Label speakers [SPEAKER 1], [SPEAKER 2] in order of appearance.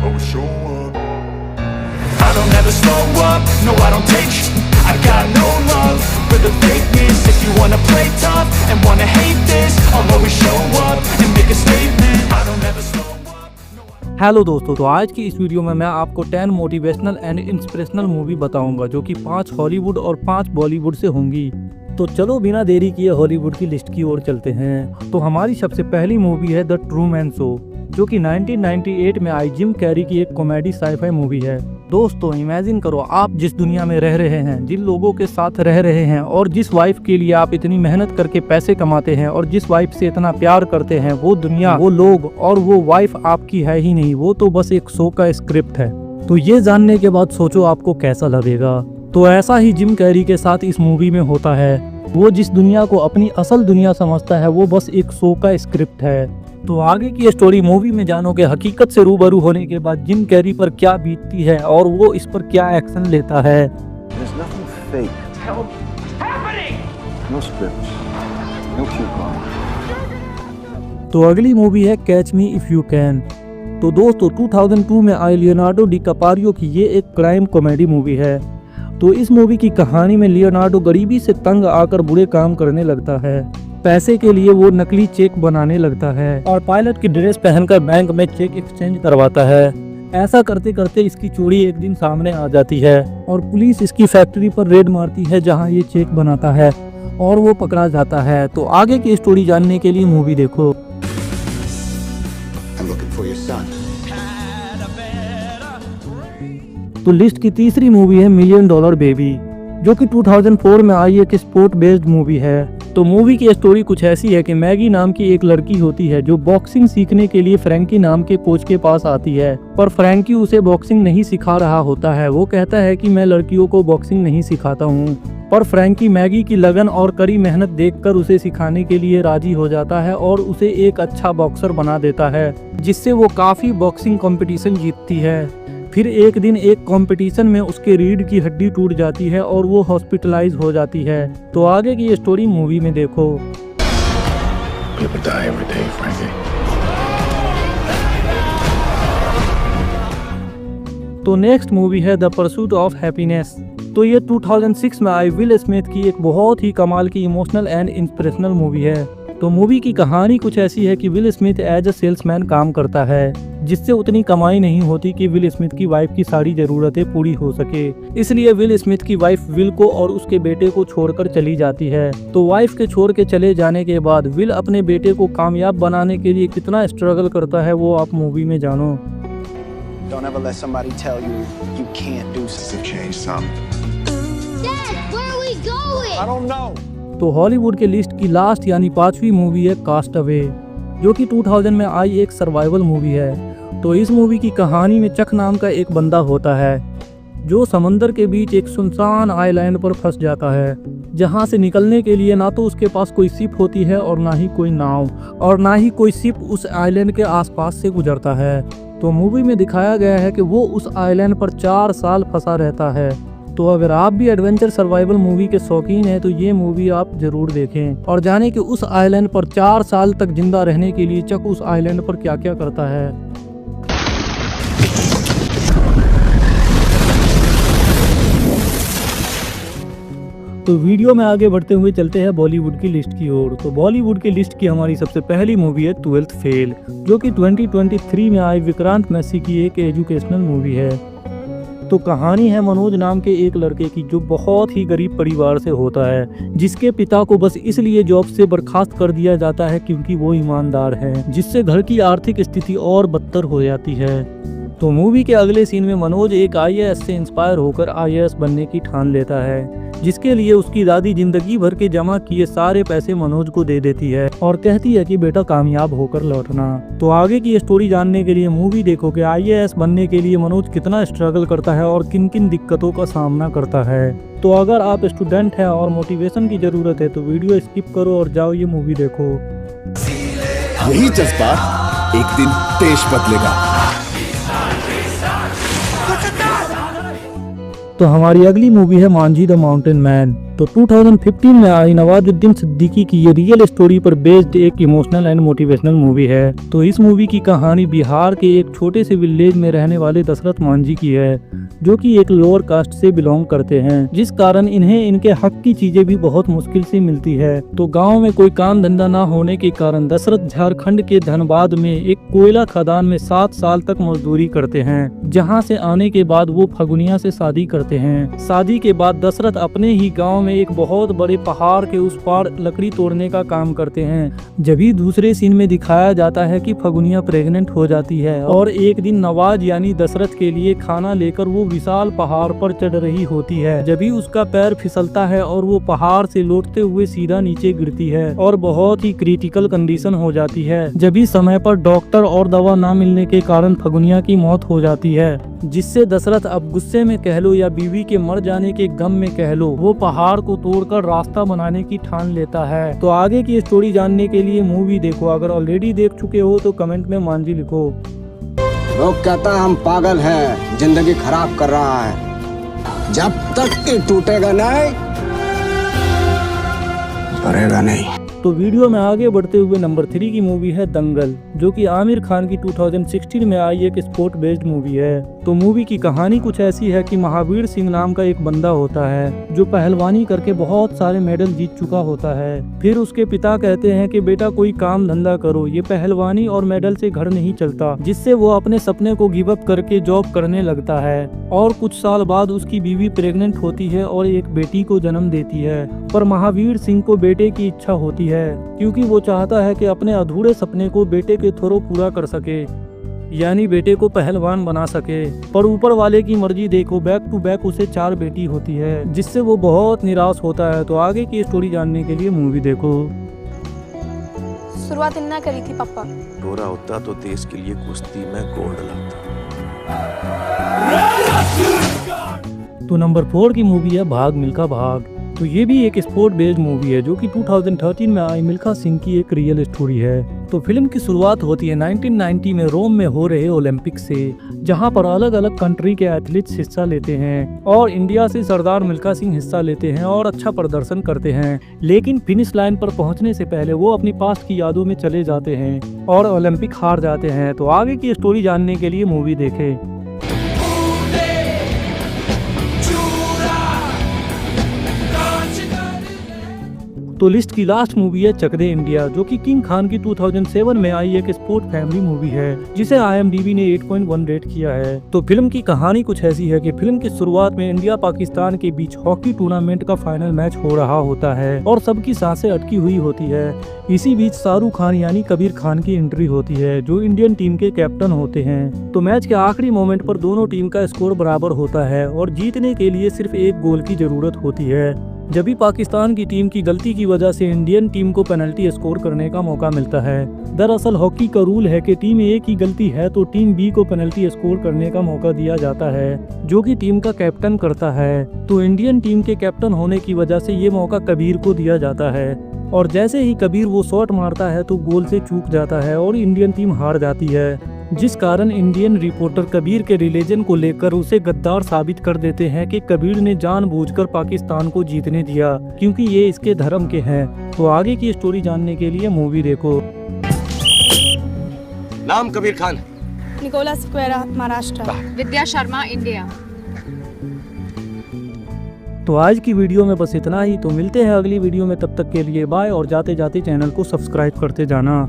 [SPEAKER 1] always show up. I don't ever slow up, no I don't take sh- I got no love for the fakeness. If you wanna play tough and wanna hate this, I'll always show up and make a statement. I don't ever slow up.
[SPEAKER 2] Hello दोस्तों, तो आज की इस video में मैं आपको 10 motivational and inspirational movie बताऊंगा जो कि 5 हॉलीवुड और 5 बॉलीवुड से होंगी। तो चलो बिना देरी किए हॉलीवुड की लिस्ट की ओर चलते हैं। तो हमारी सबसे पहली मूवी है द ट्रूमैन शो, जो कि 1998 में आई जिम कैरी की एक कॉमेडी साइफाई मूवी है। दोस्तों इमेजिन करो, आप जिस दुनिया में रह रहे हैं, जिन लोगों के साथ रह रहे हैं और जिस वाइफ के लिए आप इतनी मेहनत करके पैसे कमाते हैं और जिस वाइफ से इतना प्यार करते हैं, वो दुनिया, वो लोग और वो वाइफ आपकी है ही नहीं, वो तो बस एक शो का स्क्रिप्ट है। तो ये जानने के बाद सोचो आपको कैसा लगेगा। तो ऐसा ही जिम कैरी के साथ इस मूवी में होता है। वो जिस दुनिया को अपनी असल दुनिया समझता है, वो बस एक शो का स्क्रिप्ट है। तो आगे की स्टोरी मूवी में जानोगे हकीकत से रूबरू होने के बाद जिम कैरी पर क्या बीतती है और वो इस पर क्या एक्शन लेता है।
[SPEAKER 3] There's nothing fake. What's happening? No scripts. No coupon.
[SPEAKER 2] तो अगली मूवी है catch me if you can. तो दोस्तों 2002 में आई लियोनार्डो डिकाप्रियो की ये एक क्राइम कॉमेडी मूवी है। तो इस मूवी की कहानी में लियोनार्डो गरीबी से तंग आकर बुरे काम करने लगता है। पैसे के लिए वो नकली चेक बनाने लगता है और पायलट की ड्रेस पहनकर बैंक में चेक एक्सचेंज करवाता है। ऐसा करते करते इसकी चोरी एक दिन सामने आ जाती है और पुलिस इसकी फैक्ट्री पर रेड मारती है जहां ये चेक बनाता है और वो पकड़ा जाता है। तो आगे की स्टोरी जानने के लिए मूवी देखो।
[SPEAKER 4] I'm looking for your son.
[SPEAKER 2] तो लिस्ट की तीसरी मूवी है मिलियन डॉलर बेबी, जो कि 2004 में आई एक स्पोर्ट बेस्ड मूवी है। तो मूवी की स्टोरी कुछ ऐसी है कि मैगी नाम की एक लड़की होती है जो बॉक्सिंग सीखने के लिए फ्रैंकी नाम के कोच के पास आती है, पर फ्रैंकी उसे बॉक्सिंग नहीं सिखा रहा होता है। वो कहता है कि मैं लड़कियों को बॉक्सिंग नहीं सिखाता हूँ, पर फ्रैंकी मैगी की लगन और कड़ी मेहनत देखकर उसे सिखाने के लिए राजी हो जाता है और उसे एक अच्छा बॉक्सर बना देता है, जिससे वो काफी बॉक्सिंग कंपटीशन जीतती है। फिर एक दिन एक कंपटीशन में उसके रीढ़ की हड्डी टूट जाती है और वो हॉस्पिटलाइज हो जाती है। तो आगे की स्टोरी मूवी में देखो।
[SPEAKER 4] People die every day, Frankie.
[SPEAKER 2] तो नेक्स्ट मूवी है द परसूट ऑफ हैप्पीनेस। तो ये 2006 में आई विल स्मिथ की एक बहुत ही कमाल की इमोशनल एंड इंस्पिरेशनल मूवी है। तो मूवी की कहानी कुछ ऐसी है कि Will Smith as a salesman काम करता है, जिससे उतनी कमाई नहीं होती कि विल स्मिथ की वाइफ की सारी जरूरतें पूरी हो सके। इसलिए विल स्मिथ की वाइफ विल को और उसके बेटे को छोड़कर चली जाती है। तो वाइफ के छोड़ के चले जाने के बाद विल अपने बेटे को कामयाब बनाने के लिए कितना स्ट्रगल करता है, वो आप मूवी में जानो।
[SPEAKER 3] Don't ever let somebody tell you you can't do something.
[SPEAKER 4] To change something.
[SPEAKER 5] Dad, where are we going?
[SPEAKER 3] I don't know.
[SPEAKER 2] तो हॉलीवुड के लिस्ट की लास्ट यानी 5वीं मूवी है कास्ट अवे, जो कि 2000 में आई एक सर्वाइवल मूवी है। तो इस मूवी की कहानी में चक नाम का एक बंदा होता है जो समंदर के बीच एक सुनसान आइलैंड पर फंस जाता है, जहां से निकलने के लिए ना तो उसके पास कोई शिप होती है और ना ही कोई नाव और ना ही कोई शिप उस आइलैंड के आसपास से गुजरता है। तो मूवी में दिखाया गया है कि वो उस आइलैंड पर 4 साल फंसा रहता है। तो अगर आप भी एडवेंचर सर्वाइवल मूवी के शौकीन हैं तो ये मूवी आप जरूर देखें और जानें कि उस आइलैंड पर 4 साल तक जिंदा रहने के लिए चक उस आइलैंड पर क्या क्या करता है। तो वीडियो में आगे बढ़ते हुए चलते हैं बॉलीवुड की लिस्ट की ओर। तो बॉलीवुड की लिस्ट की हमारी सबसे पहली मूवी है 12th फेल, जो कि 2023 में आई विक्रांत मैसी की एक एजुकेशनल मूवी है। तो कहानी है मनोज नाम के एक लड़के की जो बहुत ही गरीब परिवार से होता है, जिसके पिता को बस इसलिए जॉब से बर्खास्त कर दिया जाता है क्योंकि वो ईमानदार है, जिससे घर की आर्थिक स्थिति और बदतर हो जाती है। तो मूवी के अगले सीन में मनोज एक आईएएस से इंस्पायर होकर आईएएस बनने की ठान लेता है, जिसके लिए उसकी दादी जिंदगी भर के जमा किए सारे पैसे मनोज को दे देती है और कहती है कि बेटा कामयाब होकर लौटना। तो आगे की स्टोरी जानने के लिए मूवी देखो कि आईएएस बनने के लिए मनोज कितना स्ट्रगल करता है और किन किन दिक्कतों का सामना करता है। तो अगर आप स्टूडेंट हैं और मोटिवेशन की जरूरत है तो वीडियो स्किप करो और जाओ ये मूवी देखो।
[SPEAKER 4] यही जज्बा एक दिन देश बदलेगा।
[SPEAKER 2] तो हमारी अगली मूवी है मांझी द माउंटेन मैन, तो 2015 में आई नवाजुद्दीन सिद्दीकी की ये रियल स्टोरी पर बेस्ड एक इमोशनल एंड मोटिवेशनल मूवी है। तो इस मूवी की कहानी बिहार के एक छोटे से विलेज में रहने वाले दशरथ मांझी की है, जो कि एक लोअर कास्ट से बिलोंग करते हैं, जिस कारण इन्हें इनके हक की चीजें भी बहुत मुश्किल से मिलती है। तो गाँव में कोई काम धंधा न होने के कारण दशरथ झारखंड के धनबाद में एक कोयला खदान में 7 साल तक मजदूरी करते हैं, जहाँ से आने के बाद वो फगुनिया से शादी करते हैं। शादी के बाद दशरथ अपने ही गांव में एक बहुत बड़े पहाड़ के उस पार लकड़ी तोड़ने का काम करते हैं। जभी दूसरे सीन में दिखाया जाता है कि फगुनिया प्रेग्नेंट हो जाती है और एक दिन नवाज यानी दशरथ के लिए खाना लेकर वो विशाल पहाड़ पर चढ़ रही होती है। जभी उसका पैर फिसलता है और वो पहाड़ से लौटते हुए सीधा नीचे गिरती है और बहुत ही क्रिटिकल कंडीशन हो जाती है। जभी समय पर डॉक्टर और दवा न मिलने के कारण फगुनिया की मौत हो जाती है, जिससे दशरथ अब गुस्से में कह लो या बीवी के मर जाने के गम में कह लो, वो पहाड़ को तोड़कर रास्ता बनाने की ठान लेता है। तो आगे की स्टोरी जानने के लिए मूवी देखो। अगर ऑलरेडी देख चुके हो तो कमेंट में मांझी लिखो।
[SPEAKER 6] लोग कहता है हम पागल हैं, जिंदगी खराब कर रहा है। जब तक ये टूटेगा नहीं भरेगा नहीं।
[SPEAKER 2] तो वीडियो में आगे बढ़ते हुए नंबर 3 की मूवी है दंगल, जो कि आमिर खान की 2016 में आई एक स्पोर्ट बेस्ड मूवी है। तो मूवी की कहानी कुछ ऐसी है कि महावीर सिंह नाम का एक बंदा होता है, जो पहलवानी करके बहुत सारे मेडल जीत चुका होता है। फिर उसके पिता कहते हैं कि बेटा कोई काम धंधा करो, ये पहलवानी और मेडल से घर नहीं चलता, जिससे वो अपने सपने को गिव अप करके जॉब करने लगता है। और कुछ साल बाद उसकी बीवी प्रेग्नेंट होती है और एक बेटी को जन्म देती है। पर महावीर सिंह को बेटे की इच्छा होती है, क्योंकि वो चाहता है कि अपने अधूरे सपने को बेटे के थ्रू पूरा कर सके, यानी बेटे को पहलवान बना सके। पर ऊपर वाले की मर्जी देखो, बैक टू बैक उसे 4 बेटी होती है, जिससे वो बहुत निराश होता है। तो आगे की स्टोरी जानने के लिए मूवी देखो।
[SPEAKER 7] शुरुआत इन्ना करी थी पापा।
[SPEAKER 4] गोरा होता तो देश के लिए कुश्ती में गोल्ड लाता।
[SPEAKER 2] तो नंबर 4 की मूवी है भाग मिल्खा भाग। तो ये भी एक स्पोर्ट बेस्ड मूवी है, जो कि 2013 में आई मिल्खा सिंह की एक रियल स्टोरी है। तो फिल्म की शुरुआत होती है 1990 में रोम में हो रहे ओलंपिक से, जहां पर अलग अलग कंट्री के एथलीट्स हिस्सा लेते हैं और इंडिया से सरदार मिल्खा सिंह हिस्सा लेते हैं और अच्छा प्रदर्शन करते हैं। लेकिन फिनिश लाइन पर पहुंचने से पहले वो अपनी पास्ट की यादों में चले जाते हैं और ओलंपिक हार जाते हैं। तो आगे की स्टोरी जानने के लिए मूवी देखें। तो लिस्ट की लास्ट मूवी है चक दे इंडिया, जो कि किंग खान की 2007 में आई एक स्पोर्ट फैमिली मूवी है, जिसे IMDb ने 8.1 रेट किया है। तो फिल्म की कहानी कुछ ऐसी है कि फिल्म की शुरुआत में इंडिया पाकिस्तान के बीच हॉकी टूर्नामेंट का फाइनल मैच हो रहा होता है और सबकी सांसें अटकी हुई होती है। इसी बीच शाहरुख खान यानी कबीर खान की एंट्री होती है, जो इंडियन टीम के कैप्टन होते हैं। तो मैच के आखिरी मोमेंट पर दोनों टीम का स्कोर बराबर होता है और जीतने के लिए सिर्फ एक गोल की जरूरत होती है। जब भी पाकिस्तान की टीम की गलती की वजह से इंडियन टीम को पेनल्टी स्कोर करने का मौका मिलता है। दरअसल हॉकी का रूल है कि टीम ए की गलती है तो टीम बी को पेनल्टी स्कोर करने का मौका दिया जाता है, जो कि टीम का कैप्टन करता है। तो इंडियन टीम के कैप्टन होने की वजह से ये मौका कबीर को दिया जाता है और जैसे ही कबीर वो शॉट मारता है तो गोल से चूक जाता है और इंडियन टीम हार जाती है, जिस कारण इंडियन रिपोर्टर कबीर के रिलीजन को लेकर उसे गद्दार साबित कर देते हैं कि कबीर ने जानबूझकर पाकिस्तान को जीतने दिया, क्योंकि ये इसके धर्म के हैं। तो आगे की स्टोरी जानने के लिए मूवी देखो।
[SPEAKER 6] नाम कबीर खान,
[SPEAKER 7] निकोला स्क्वेरा, महाराष्ट्र।
[SPEAKER 8] विद्या शर्मा, इंडिया।
[SPEAKER 2] तो आज की वीडियो में बस इतना ही। तो मिलते हैं अगली वीडियो में, तब तक के लिए बाय। और जाते जाते चैनल को सब्सक्राइब करते जाना।